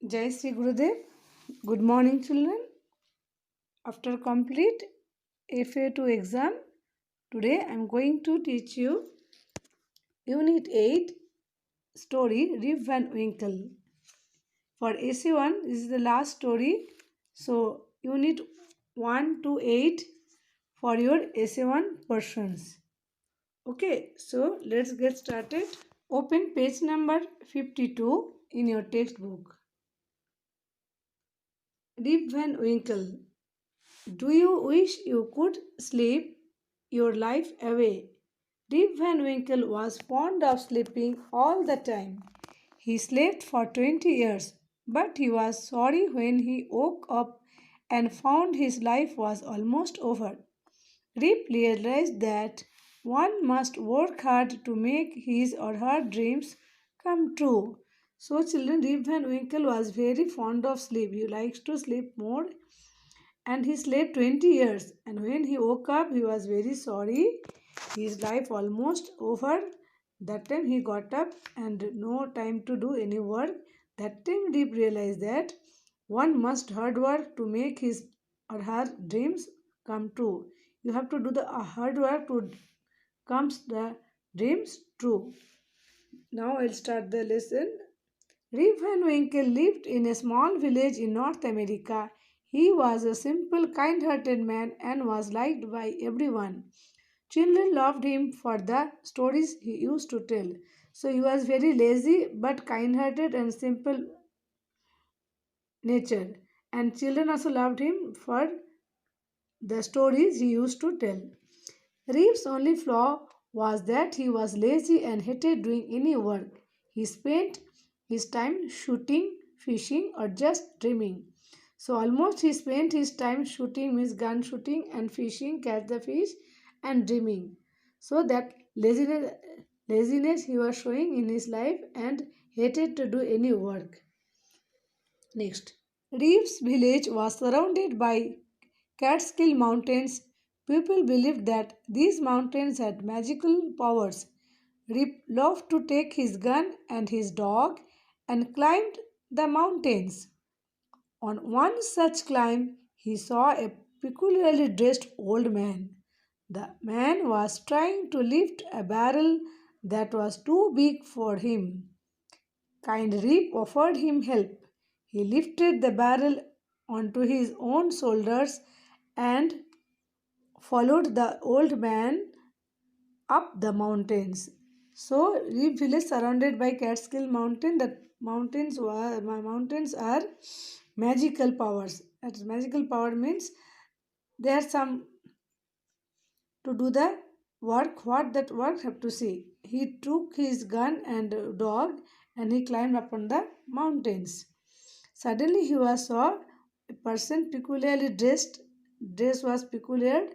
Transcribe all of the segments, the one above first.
Jai Sri Gurudev. Good morning, children. After complete FA2 exam, today I am going to teach you Unit 8 story Rip Van Winkle. For AC1, this is the last story. So, Unit 1 to 8 for your AC1 persons. Okay, so let's get started. Open page number 52 in your textbook. Rip Van Winkle. Do you wish you could sleep your life away? Rip Van Winkle was fond of sleeping all the time. He slept for 20 years, but he was sorry when he woke up and found his life was almost over. Rip realized that one must work hard to make his or her dreams come true. So, children, Rip Van Winkle was very fond of sleep. He likes to sleep more and he slept 20 years. And when he woke up, he was very sorry. His life almost over. That time he got up and no time to do any work. That time Deep realized that one must hard work to make his or her dreams come true. You have to do the hard work to comes the dreams true. Now I'll start the lesson. Rip Van Winkle lived in a small village in North America. He was a simple, kind hearted man and was liked by everyone. Children loved him for the stories he used to tell. So he was very lazy but kind hearted and simple natured. And children also loved him for the stories he used to tell. Reeves' only flaw was that he was lazy and hated doing any work. He spent his time shooting, fishing, or just dreaming. So almost he spent his time shooting, means gun shooting, and fishing, catch the fish, and dreaming. So that laziness he was showing in his life and hated to do any work. Next, Reeves' village was surrounded by Catskill Mountains. People believed that these mountains had magical powers. Rip loved to take his gun and his dog and climbed the mountains. On one such climb, he saw a peculiarly dressed old man. The man was trying to lift a barrel that was too big for him. Kind Rip offered him help. He lifted the barrel onto his own shoulders and followed the old man up the mountains. So, Reef village surrounded by Catskill Mountain. The mountains are magical powers. That is magical power means there are some to do the work. What that work have to see. He took his gun and dog and he climbed upon the mountains. Suddenly he was saw a person peculiarly dressed. Dress was peculiar,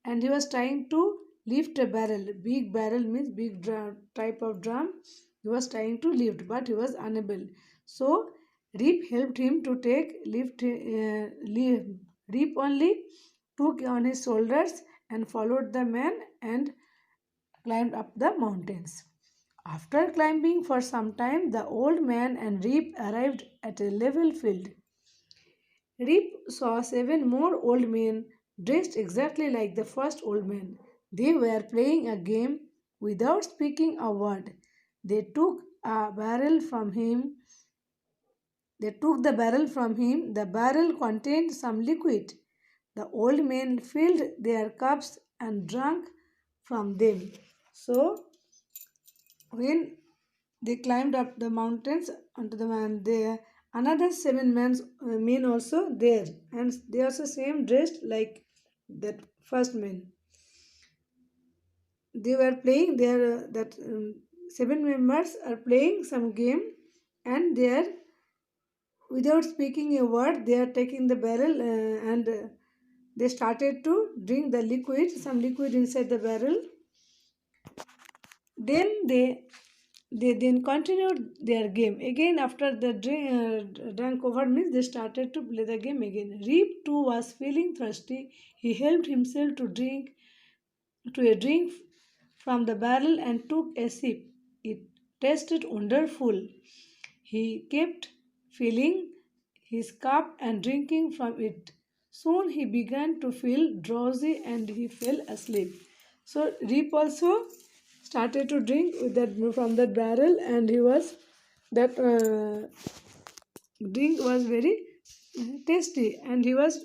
and he was trying to lift a barrel. Big barrel means big type of drum. He was trying to lift, but he was unable. So Reap helped him to take lift. Reap only took on his shoulders and followed the man and climbed up the mountains. After climbing for some time, the old man and Reap arrived at a level field. Rip saw seven more old men dressed exactly like the first old man. They were playing a game without speaking a word. They took a barrel from him. They took the barrel from him. The barrel contained some liquid. The old men filled their cups and drank from them. So, when they climbed up the mountains onto the man, there another men also there, and they also same dressed like that first men. They were playing their that seven members are playing some game, and they are without speaking a word. They are taking the barrel and they started to drink the liquid, some liquid inside the barrel. Then they then continued their game again after the drank over means they started to play the game again. Reep too was feeling thirsty. He helped himself to a drink from the barrel and took a sip. It tasted wonderful. He kept filling his cup and drinking from it. Soon he began to feel drowsy and he fell asleep. So Reap also started to drink with that from that barrel, and he was that drink was very tasty, and he was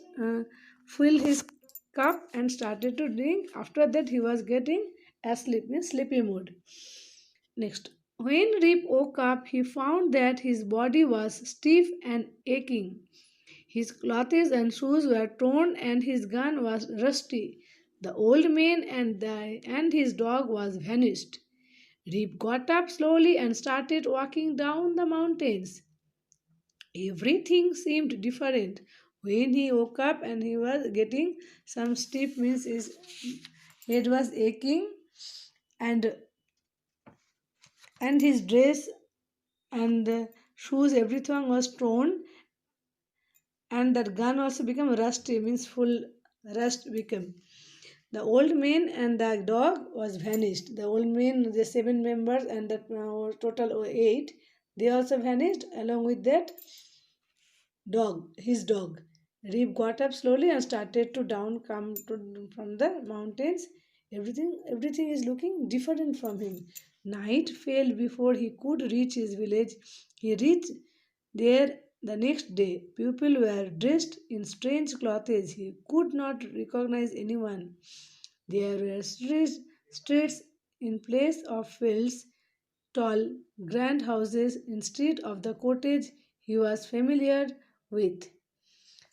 filled his cup and started to drink. After that he was getting asleep in sleepy mood. Next, when Rip woke up, he found that his body was stiff and aching. His clothes and shoes were torn, and his gun was rusty. The old man and his dog was vanished. Rip got up slowly and started walking down the mountains. Everything seemed different. When he woke up and he was getting some stiff, means his head was aching, and his dress and shoes, everything was torn, and that gun also became rusty, means full rust became. The old man and the dog was vanished. The old man, the seven members, and the total eight, they also vanished along with that dog, his dog. Reeb got up slowly and started to down come to, from the mountains. Everything is looking different from him. Night fell before he could reach his village. He reached there the next day. People were dressed in strange clothes. He could not recognize anyone. There were streets in place of fields, tall, grand houses instead of the cottage he was familiar with.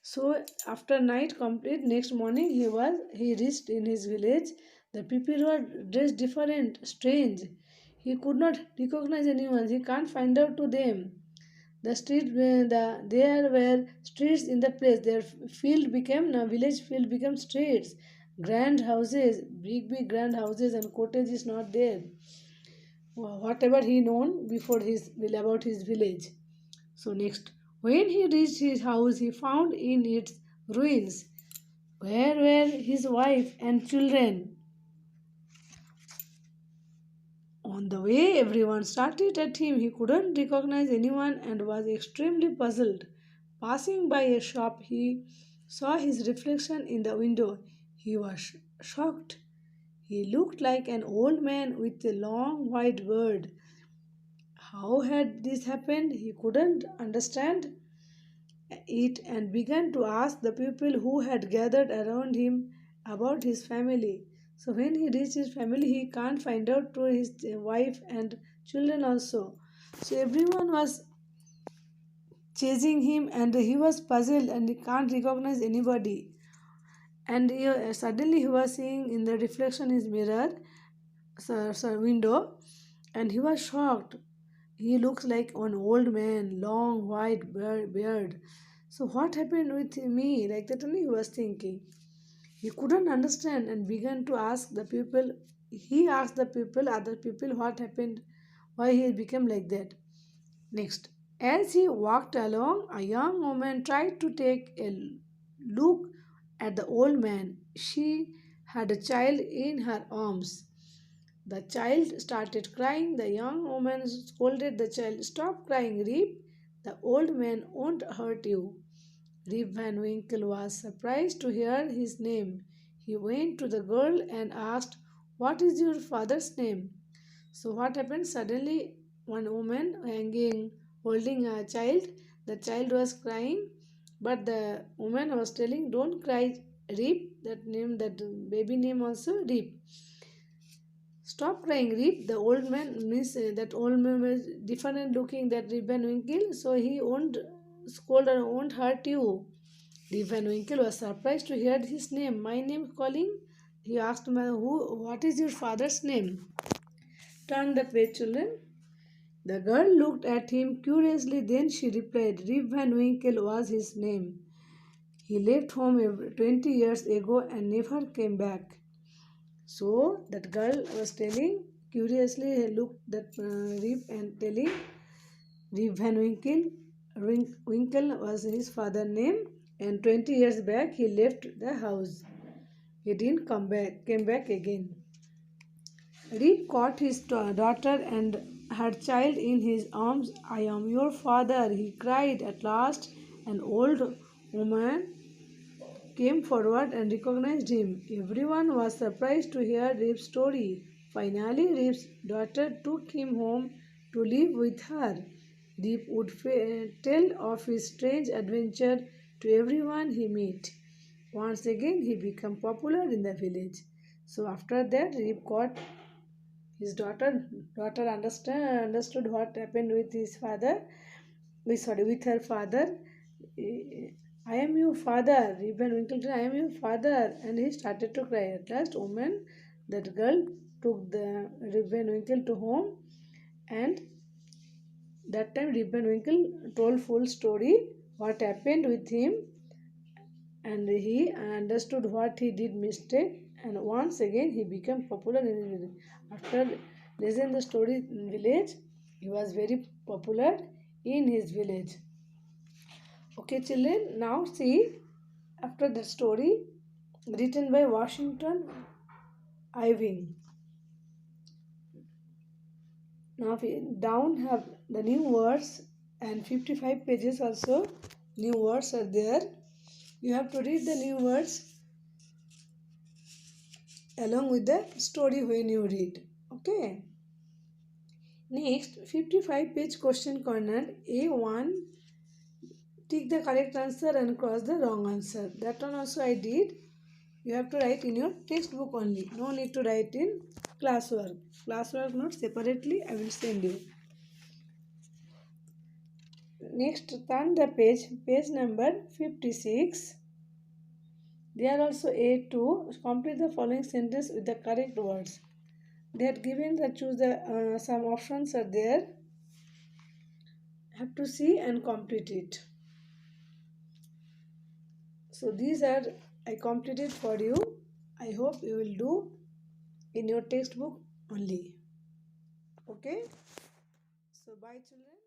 So after night complete, next morning he reached in his village. The people were dressed different, strange. He could not recognize anyone. He can't find out to them. The street where there were streets in the place. Their field became now village field became streets. Grand houses, big grand houses, and cottage is not there. Whatever he known before his about his village. So next, when he reached his house, he found in its ruins where were his wife and children. On the way, everyone started at him. He couldn't recognize anyone and was extremely puzzled. Passing by a shop, he saw his reflection in the window. He was shocked. He looked like an old man with a long white beard. How had this happened? He couldn't understand it and began to ask the people who had gathered around him about his family. So when he reached his family, he can't find out to his wife and children also. So everyone was chasing him, and he was puzzled and he can't recognize anybody. And suddenly he was seeing in the reflection in his mirror, window, and he was shocked. He looks like an old man, long white beard. So what happened with me? Like that only he was thinking. He couldn't understand and began to ask the people. He asked the people, other people, what happened, why he became like that. Next, as he walked along, a young woman tried to take a look at the old man. She had a child in her arms. The child started crying. The young woman scolded the child, "Stop crying, Reep. The old man won't hurt you." Rip Van Winkle was surprised to hear his name. He went to the girl and asked, "What is your father's name?" So, what happened? Suddenly, one woman hanging, holding a child. The child was crying, but the woman was telling, "Don't cry, Rip." That name, that baby name also, Rip. "Stop crying, Rip." The old man means that old man was different looking, that Rip Van Winkle, so he won't scold or won't hurt you. Rip Van Winkle was surprised to hear his name. "My name calling?" He asked, What is your father's name?" Turn the page, children. The girl looked at him curiously, then she replied, "Rip Van Winkle was his name. He left home 20 years ago and never came back." So that girl was telling, curiously he looked at Rip and telling, Rip Van Winkle, Winkle was his father's name, and 20 years back he left the house. He didn't come back, came back again. Rip caught his daughter and her child in his arms. I am your father, he cried. At last, an old woman came forward and recognized him. Everyone was surprised to hear Rip's story. Finally, Rip's daughter took him home to live with her. Rip would tell of his strange adventure to everyone he met. Once again, he became popular in the village. So after that, Rip got his daughter understood what happened with his father. With her father. Eh, I am your father. Reuben Winkleton, I am your father. And he started to cry. At last, that girl, took the Reuben Winkle to home, and that time Reuben Winkle told full story what happened with him, and he understood what he did mistake, and once again he became popular in his village. After listening the story in village, he was very popular in his village. Okay, children, now see, after the story written by Washington Irving. Now we down have the new words, and 55 pages also new words are there. You have to read the new words along with the story when you read. Okay. Next, 55 page question corner. A1, tick the correct answer and cross the wrong answer. That one also I did. You have to write in your textbook only. No need to write in classwork. Classwork notes separately I will send you. Next, turn the page number 56. There also A2. Complete the following sentence with the correct words. They are given the choose the some options are there. Have to see and complete it. So these are I completed for you. I hope you will do in your textbook only. Okay. So bye children.